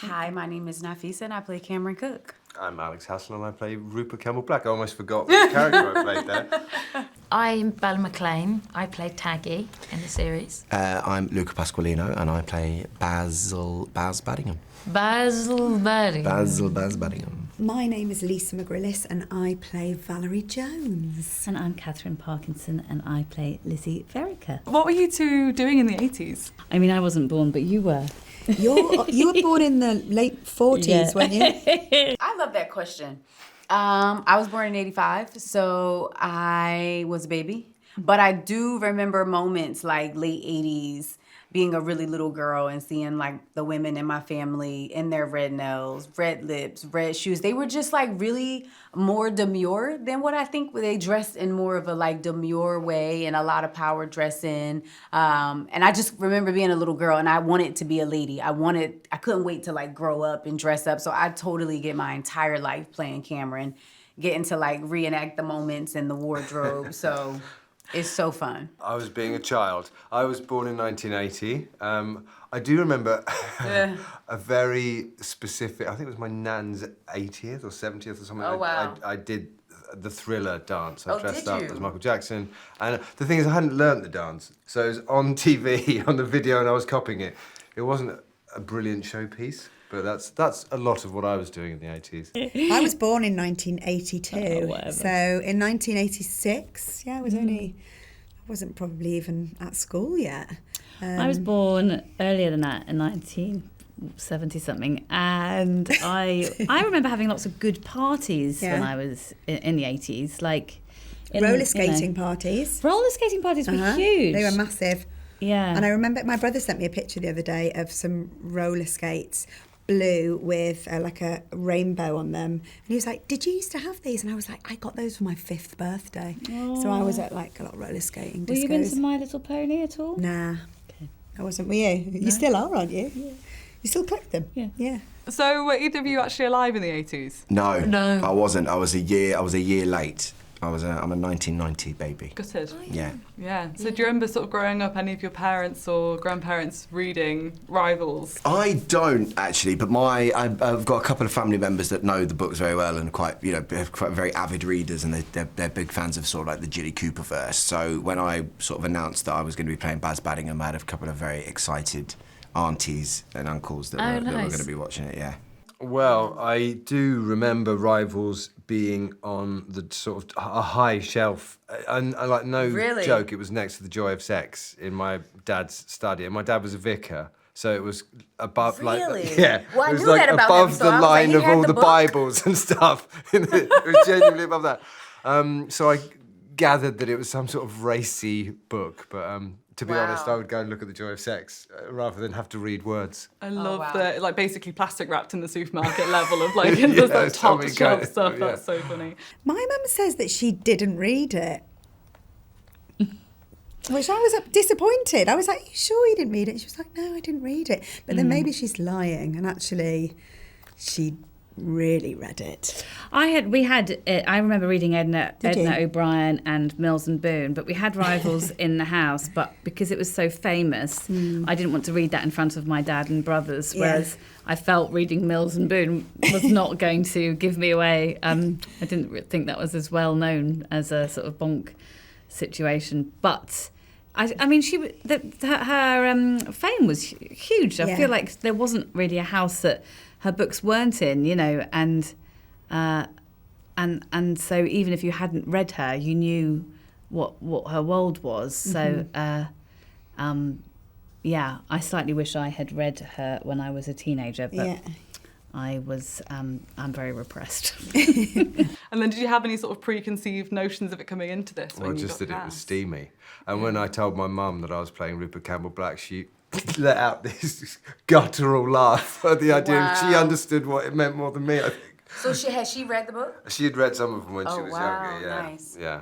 Hi, my name is Nafessa and I play Cameron Cook. I'm Alex Hassell and I play Rupert Campbell Black. I almost forgot which character I played there. I'm Belle MacClean. I play Taggy in the series. I'm Luca Pasqualino and I play Baz Baddingham. Baz Baddingham. My name is Lisa McGrillis and I play Valerie Jones. And I'm Katherine Parkinson and I play Lizzie Verica. What were you two doing in the 80s? I mean, I wasn't born, but you were. You were born in the late 40s, weren't you? I love that question. I was born in 85, so I was a baby. But I do remember moments like late 80s, being a really little girl and seeing like the women in my family in their red nails, red lips, red shoes. They were just like really more demure than what I think they dressed in more of a like demure way and a lot of power dressing. And I just remember being a little girl and I wanted to be a lady. I couldn't wait to like grow up and dress up. So I totally get my entire life playing Cameron, getting to like reenact the moments in the wardrobe. So it's so fun. I was being a child. I was born in 1980. I do remember a very specific, I think it was my nan's 80th or 70th or something. Oh, wow. I did the Thriller dance. I Oh, dressed did up you? as Michael Jackson. And the thing is, I hadn't learnt the dance. So it was on TV, on the video, and I was copying it. It wasn't a brilliant showpiece. But that's a lot of what I was doing in the 80s. I was born in 1982. whatever. So in 1986, I wasn't probably even at school yet. I was born earlier than that, in 1970 something, and I remember having lots of good parties when I was in the 80s, like roller skating parties. Roller skating parties were huge. They were massive. Yeah. And I remember my brother sent me a picture the other day of some roller skates, blue with like a rainbow on them. And he was like, "Did you used to have these?" And I was like, "I got those for my 5th birthday." Oh. So I was at like a lot of roller skating discos. Were you into My Little Pony at all? Nah. Okay. I wasn't. Were you? You still are, aren't you? Yeah. You still collect them? Yeah. Yeah. So were either of you actually alive in the 80s? No, No. I wasn't. I was a year late. I'm a 1990 baby. Gutted. Yeah. Yeah. So do you remember sort of growing up, any of your parents or grandparents reading Rivals? I don't actually, but I've got a couple of family members that know the books very well and quite very avid readers, and they're big fans of sort of like the Jilly Cooper verse. So when I sort of announced that I was going to be playing Baz Baddingham, I had a couple of very excited aunties and uncles that were going to be watching it. Yeah. Well, I do remember Rivals being on the sort of a high shelf, and like no Really? joke, it was next to The Joy of Sex in my dad's study, and my dad was a vicar, so it was above, Really? like, yeah, Well, I it was knew like that about above him, so the I was like, line he of had all the the book. Bibles and stuff. It was genuinely above that. So I gathered that it was some sort of racy book, but to be honest, I would go and look at The Joy of Sex rather than have to read words. I love wow. the like basically plastic wrapped in the supermarket level of like there's that top something shelf kind- stuff. yeah. That's so funny. My mum says that she didn't read it. Which I was disappointed. I was like, "You sure you didn't read it?" She was like, "No, I didn't read it." But then maybe she's lying, and actually, she really read it. I remember reading Edna you? O'Brien and Mills and Boon, but we had Rivals in the house, but because it was so famous, I didn't want to read that in front of my dad and brothers, whereas I felt reading Mills and Boon was not going to give me away. I didn't think that was as well known as a sort of bonk situation, but I mean, her fame was huge. I feel like there wasn't really a house that her books weren't in, and so even if you hadn't read her, you knew what her world was. So I slightly wish I had read her when I was a teenager, but I'm very repressed. And then did you have any sort of preconceived notions of it coming into this? Well, when you just got that it was cast? steamy. And when I told my mum that I was playing Rupert Campbell Black, she let out this guttural laugh at the idea. Wow. She understood what it meant more than me, I think. So has she read the book? She had read some of them when she Oh, was wow, younger, yeah. nice. Yeah.